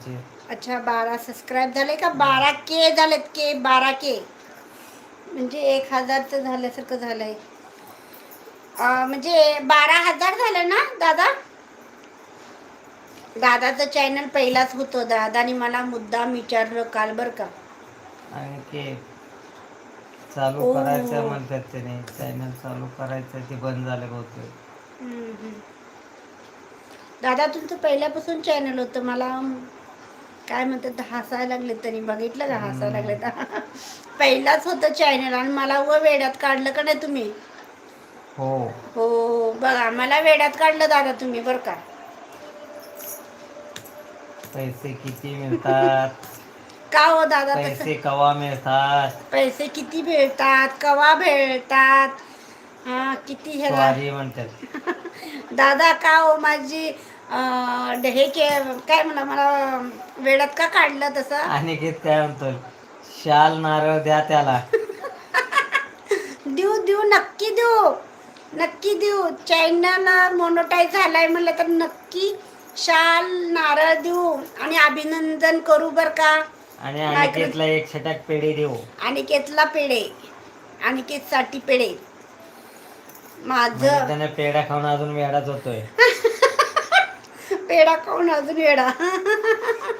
अच्छा 12 सबस्क्राईब झाले का? 12K झालेत के 12K म्हणजे 1000चं झाल्यासारखं झालंय. म्हणजे 12,000 झालं ना दादा? दादाचं चॅनल पहिलाच होतं. दादानी मला मुद्दाम विचारलं काल बरं का. आणि ते चालू ओ करायचं म्हणतात त्याने, चॅनल चालू करायचं ते बंद झालं बहुतेक. दादा तुमचं पहिल्यापासून चॅनल होतं. मला काय म्हणतात हसायला लागले तरी बघितलं का हसायला लागले हम्म. तर पहिलाच होतं चॅनल आणि मला वेड्यात काढलं का नाही तुम्ही. हो. हो बघा मला वेड्यात काढलं दादा तुम्ही बरं का. पैसे किती मिळतात, का हो दादा तसं? पैसे कवा मिळतात, पैसे किती भेटतात, कवा भेटतात, हा किती ह्याला स्वारी म्हणतात. दादा का हो माझी हे काय म्हणा मला वेड्यात का काढलं तसं. अनिकेत काय म्हणतो, शाल नारळ द्या त्याला. देऊ देऊ नक्की देऊ, नक्की देऊ. चॅनल मोनोटाईज झालाय म्हणलं तर नक्की शाल नारळ देऊ आणि अभिनंदन करू बर का. आणि नाहीतर अनिकेतला एक छटाक पेढे देऊ. अनिकेतला पेढे, अनिकेतसाठी पेढे म्हणजे माझं त्याने पेढा खाऊन अजून वेडाच होतोय. पेढा खाऊन अजून वेडा